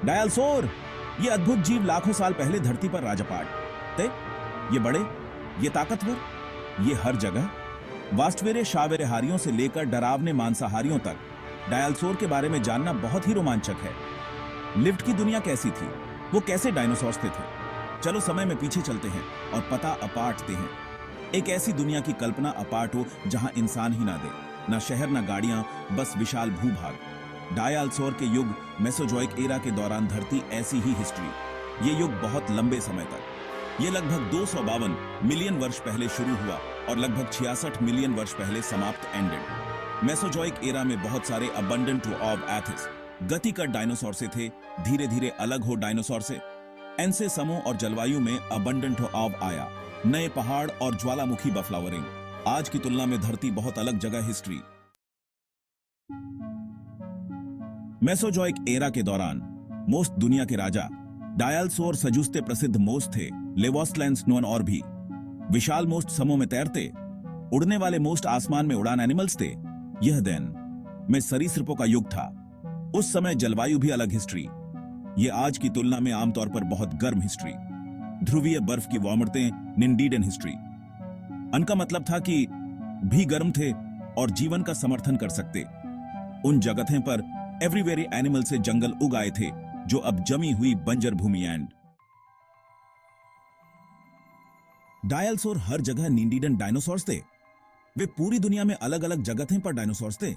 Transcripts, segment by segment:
Dinosaur, ये अद्भुत जीव लाखों साल पहले धरती पर राजपाट थे। ये बड़े, ये ताकतवर, ये हर जगह। वास्तवेरे शावेरेहारियों से लेकर डरावने मांसाहारियों तक डायनासोर के बारे में जानना बहुत ही रोमांचक है। लिफ्ट की दुनिया कैसी थी, वो कैसे डायनासोर्स थे। चलो समय में पीछे चलते हैं और पता अपाटते हैं। एक ऐसी दुनिया की कल्पना अपाट हो जहां इंसान ही ना दे, ना शहर, ना गाड़ियां, बस विशाल भूभाग। डायनासोर के युग मेसोजोइक एरा के दौरान धरती ऐसी ही हिस्ट्री। ये युग बहुत लंबे समय तक, ये लगभग 252 मिलियन वर्ष पहले शुरू हुआ और लगभग 66 मिलियन वर्ष पहले समाप्त एंडेड। मेसोजोइक एरा में बहुत सारे अबंडेंट ऑफ एथिस गतिकर डायनासोर से थे, धीरे धीरे अलग हो डायनासोर से। ऐसे समों और जलवायु में अबंडेंट ऑफ आया, नए पहाड़ और ज्वालामुखी बफ्लावरिंग। आज की तुलना में धरती बहुत अलग जगह हिस्ट्री। मेसोजोइक एरा के दौरान मोस्ट दुनिया के राजा डायनासोर सजुस्ते प्रसिद्ध मोस्ट थे, लेवोस्टलैंड्स नोन और भी। विशाल मोस्ट समों में तैरते, उड़ने वाले मोस्ट आसमान में उड़ान एनिमल्स थे। यह दिन में सरीसृपों का युग था। उस समय जलवायु भी अलग हिस्ट्री। ये आज की तुलना में आमतौर पर बहुत गर्म हिस्ट्री। ध्रुवीय बर्फ की वामरतें निंडीडन हिस्ट्री। उनका मतलब था कि भी गर्म थे और जीवन का समर्थन कर सकते। उन जगहों पर एवरीवेरी एनिमल से जंगल उग आए थे जो अब जमी हुई बंजर भूमि एंड। डायनासोर हर जगह निंडीडन डायनासोर्स थे। वे पूरी दुनिया में अलग अलग जगहों पर डायनासोर्स थे।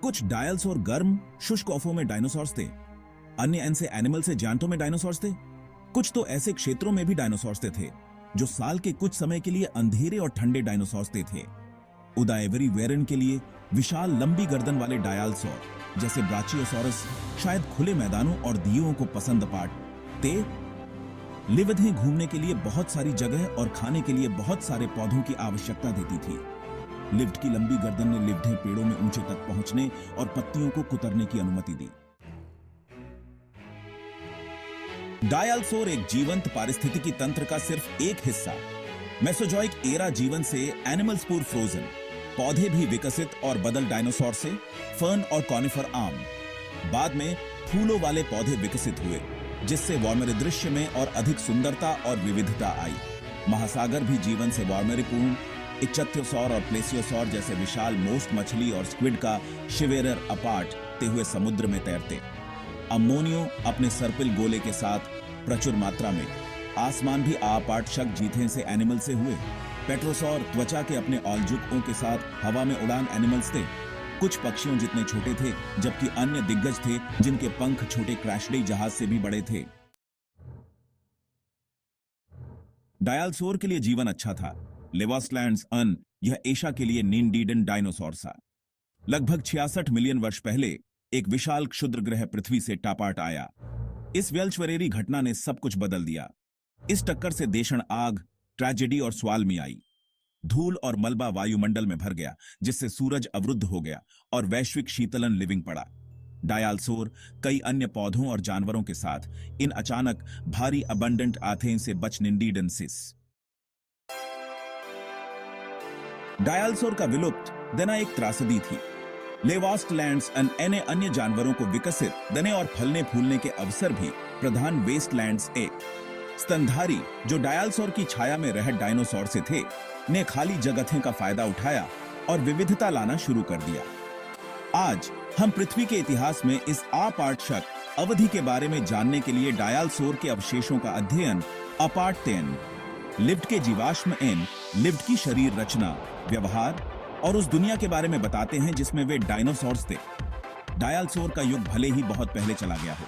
कुछ डायनासोर गर्म शुष्क ओफों में डायनासोर्स थे, अन्य ऐसे एनिमल से जानटों में डायनासोर्स थे। कुछ तो ऐसे क्षेत्रों में भी डायनासोर्स थे जो साल के कुछ समय के लिए अंधेरे और ठंडे डायनासोर्स थे। उदाएवरी वेरन के लिए विशाल लंबी गर्दन वाले डायनासोर जैसे ब्राचियोसॉरस शायद खुले मैदानों और दीयों को पसंद पाते। लिवधें घूमने के लिए बहुत सारी जगह और खाने के लिए बहुत सारे पौधों की आवश्यकता देती थी। लिफ्ट की लंबी गर्दन ने लिवधें पेड़ों में ऊंचे तक पहुंचने और पत्तियों को कुतरने की अनुमति दी। डायनासोर एक जीवंत पारिस्थितिकी तंत्र का सिर्फ एक हिस्सा। मेसोजोइक एरा जीवन से एनिमल्स पूर्व फ्रोजन, पौधे भी विकसित और बदल डायनासोर से फर्न और कॉनिफर आम। बाद में फूलों वाले पौधे विकसित हुए जिससे वार्मरी दृश्य में और अधिक सुंदरता और विविधता आई। महासागर भी जीवन से वार्मरीपूर्ण। इच्चथ्योसौर और प्लेसियोसौर जैसे विशाल मोस्ट मछली और स्क्विड का शिवेरर अपाटते हुए समुद्र में तैरते। अम्मोनियो अपने सर्पिल गोले के साथ प्रचुर मात्रा में। आसमान भी आपाट शक जीते से एनिमल से हुए। पेट्रोसौर त्वचा के अपने ऑलजुकों के साथ हवा में उड़ान एनिमल्स थे। कुछ पक्षियों जितने छोटे थे, जबकि अन्य दिग्गज थे जिनके पंख छोटे क्रैशडे जहाज से भी बड़े थे। डायनासोर के लिए जीवन अच्छा था। लेवोस्टलैंड्स अन यह एशिया के लिए निंडीडन डायनासोर था। लगभग 66 मिलियन वर्ष पहले एक विशाल क्षुद्र ग्रह पृथ्वी से टापाट आया। इस वेल्चवरेरी घटना ने सब कुछ बदल दिया। इस टक्कर से देशण आग, ट्रेजेडी और स्वाल्मी आई। धूल और मलबा वायुमंडल में भर गया जिससे सूरज अवरुद्ध हो गया और वैश्विक शीतलन लिविंग पड़ा। डायनासोर कई अन्य पौधों और जानवरों के साथ इन अचानक भारी अबंडेंट आथे से बच निंडीडेंसिस। डायनासोर का विलुप्त देना एक त्रासदी थी। लेवोस्टलैंड्स एने अन्य जानवरों को विकसित देने और फलने फूलने के अवसर भी प्रधान वेस्टलैंड्स एक स्तनधारी जो डायनासोर की छाया में रह डायनासोर से थे ने खाली जगहें का फायदा उठाया और विविधता लाना शुरू कर दिया। आज हम पृथ्वी के इतिहास में इस आपार्टशक अवधि के बारे में जानने के लिए डायनासोर के अवशेषों का अध्ययन, अपार्टतेन, लिफ्ट के जीवाश्म एन, लिफ्ट की शरीर रचना, व्यवहार और उस दुनिया के बारे में बताते हैं जिसमें वे डायनासोर्स थे। डायनासोर का युग भले ही बहुत पहले चला गया हो,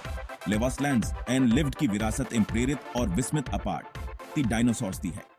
लेवोस्टलैंड्स एंड लिफ्ट की विरासत प्रेरित और विस्मित अपार्ट दी डायनासोर्स दी है।